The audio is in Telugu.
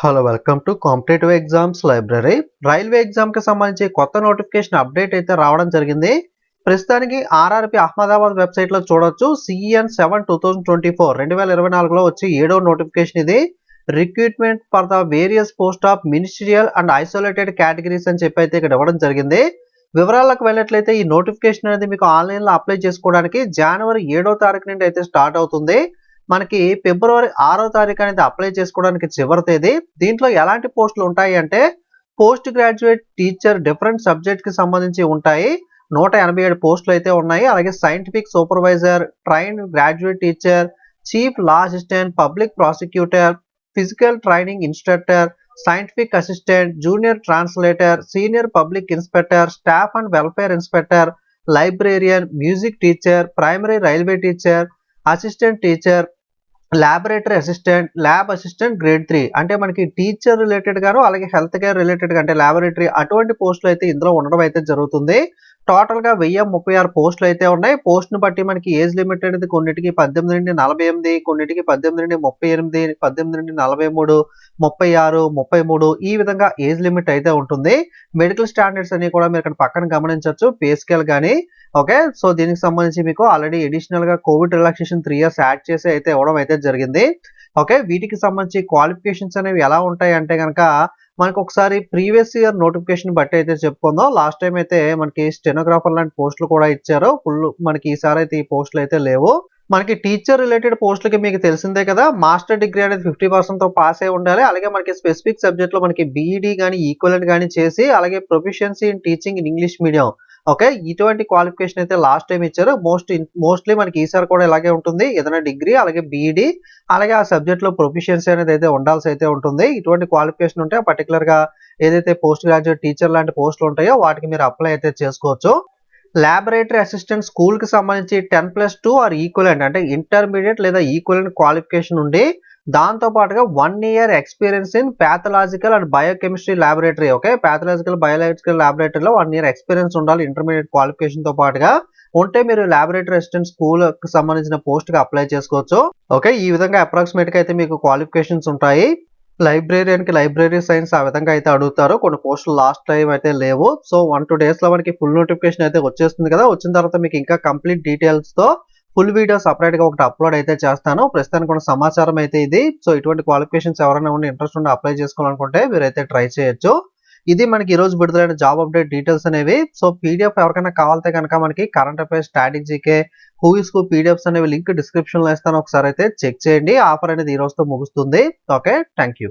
Hello welcome to competitive exams library. Railway exam కి సంబంధించి కొత్త నోటిఫికేషన్ అప్డేట్ అయితే రావడం జరిగింది. ప్రస్తుతానికి ఆర్ఆర్బి అహ్మదాబాద్ వెబ్సైట్ లో చూడొచ్చు. CN7 2024లో వచ్చి 7వ నోటిఫికేషన్ ఇది. Recruitment for the various post of ministerial and isolated categories అని చెప్పి అయితే ఇక్కడ ఇవ్వడం జరిగింది. వివరాలకు వెళ్ళినట్లయితే ఈ నోటిఫికేషన్ అనేది మీకు ఆన్లైన్ లో అప్లై చేసుకోవడానికి జనవరి 7వ తారీఖు నుండి అయితే స్టార్ట్ అవుతుంది. మనకి ఫిబ్రవరి 6వ తారీఖు అనేది అప్లై చేసుకోవడానికి చివరి తేదీ. దీంట్లో ఎలాంటి పోస్టులు ఉంటాయి అంటే post graduate teacher different subject కి సంబంధించి ఉంటాయి. 187 పోస్టులు అయితే ఉన్నాయి. అలాగే scientific supervisor, trained graduate teacher, chief law assistant, public prosecutor, physical training instructor, scientific assistant, junior translator, senior public inspector, staff and welfare inspector, librarian, music teacher, primary railway teacher, assistant teacher, laboratory assistant, lab assistant grade 3 అంటే మనకి టీచర్ రిలేటెడ్ గాను అలాగే హెల్త్ కేర్ రిలేటెడ్ గా అంటే ల్యాబొరేటరీ అటువంటి పోస్టులు అయితే ఇందులో ఉండడం అయితే జరుగుతుంది. టోటల్ గా 1036 పోస్టులు అయితే ఉన్నాయి. పోస్ట్ ను బట్టి మనకి ఏజ్ లిమిట్ అనేది కొన్నిటికి 18 నుండి 48, కొన్నిటికి 18 నుండి 38, 18 నుండి 43, 36, 33 ఈ విధంగా ఏజ్ లిమిట్ అయితే ఉంటుంది. మెడికల్ స్టాండర్డ్స్ అన్ని కూడా మీరు ఇక్కడ పక్కన గమనించవచ్చు. పే స్కేల్ గానీ ఓకే. సో దీనికి సంబంధించి మీకు ఆల్రెడీ అడిషనల్ గా కోవిడ్ రిలాక్సేషన్ 3 ఇయర్స్ యాడ్ చేసి అయితే ఇవ్వడం అయితే జరిగింది. ఓకే. వీటికి సంబంధించి క్వాలిఫికేషన్స్ అనేవి ఎలా ఉంటాయి అంటే గనక మనకు ఒకసారి ప్రీవియస్ ఇయర్ నోటిఫికేషన్ బట్టి అయితే చెప్పుకుందాం. లాస్ట్ టైం అయితే మనకి స్టెనోగ్రాఫర్ లాంటి పోస్టులు కూడా ఇచ్చారు. మనకి ఈసారి అయితే ఈ పోస్టులు అయితే లేవు. మనకి టీచర్ రిలేటెడ్ పోస్టులకి మీకు తెలిసిందే కదా, మాస్టర్ డిగ్రీ అనేది 50% తో పాస్ అయి ఉండాలి. అలాగే మనకి స్పెసిఫిక్ సబ్జెక్ట్ లో మనకి బీఈడి గానీ ఈక్వలెంట్ గానీ చేసి అలాగే proficiency in teaching in English medium okay. ఇటువంటి క్వాలిఫికేషన్ అయితే లాస్ట్ టైం ఇచ్చారు. మోస్ట్లీ మనకి ఈసారి కూడా ఇలాగే ఉంటుంది. ఏదైనా డిగ్రీ అలాగే బీఈడి అలాగే ఆ సబ్జెక్ట్ లో ప్రొఫిషియన్సీ అనేది అయితే ఉండాల్సి అయితే ఉంటుంది. ఇటువంటి క్వాలిఫికేషన్ ఉంటే పర్టికులర్ గా ఏదైతే పోస్ట్ గ్రాడ్యుయేట్ టీచర్ లాంటి పోస్టులు ఉంటాయో వాటికి మీరు అప్లై అయితే చేసుకోవచ్చు. ల్యాబొరేటరీ అసిస్టెంట్ స్కూల్ కి సంబంధించి 10+2 ఆర్ ఈక్వలెంట్ అంటే ఇంటర్మీడియట్ లేదా ఈక్వలెంట్ క్వాలిఫికేషన్ ఉండి దాంతో పాటుగా 1 year experience in pathological and biochemistry laboratory okay. Pathological biological ల్యాబొరేటరీలో 1 ఇయర్ ఎక్స్పీరియన్స్ ఉండాలి ఇంటర్మీడియట్ క్వాలిఫికేషన్ తో పాటుగా. ఉంటే మీరు ల్యాబొరేటరీ అసిస్టెంట్ స్కూల్ కి సంబంధించిన పోస్ట్ కి అప్లై చేసుకోవచ్చు. ఓకే. ఈ విధంగా అప్రాక్సిమేట్ గా అయితే మీకు క్వాలిఫికేషన్స్ ఉంటాయి. లైబ్రేరియన్ కి లైబ్రరీ సైన్స్ ఆ విధంగా అయితే అడుగుతారు. కొన్ని పోస్టులు లాస్ట్ టైం అయితే లేవు. సో 1-2 డేస్ లో మనకి ఫుల్ నోటిఫికేషన్ అయితే వచ్చేస్తుంది కదా. వచ్చిన తర్వాత మీకు ఇంకా కంప్లీట్ డీటెయిల్స్ తో ఫుల్ వీడియో సెపరేట్ గా ఒకటి అప్లోడ్ అయితే చేస్తాను. ప్రస్తుతానికి ఉన్న సమాచారం అయితే ఇది. సో ఇటువంటి క్వాలిఫికేషన్స్ ఎవరైనా ఉండి ఇంట్రెస్ట్ ఉండి అప్లై చేసుకోవాలనుకుంటే మీరైతే ట్రై చేయొచ్చు. ఇది మనకి ఈ రోజు విడుదలైన జాబ్ అప్డేట్ డీటెయిల్స్ అనేవి. సో పీడిఎఫ్ ఎవరికైనా కావాలంటే కనుక మనకి current affairs, static GK, who is కు పీడిఎఫ్స్ అనేవి లింక్ డిస్క్రిప్షన్ లో ఇస్తాను. ఒకసారి అయితే చెక్ చేయండి. ఆఫర్ అనేది ఈ రోజుతో ముగుస్తుంది. ఓకే. Thank you.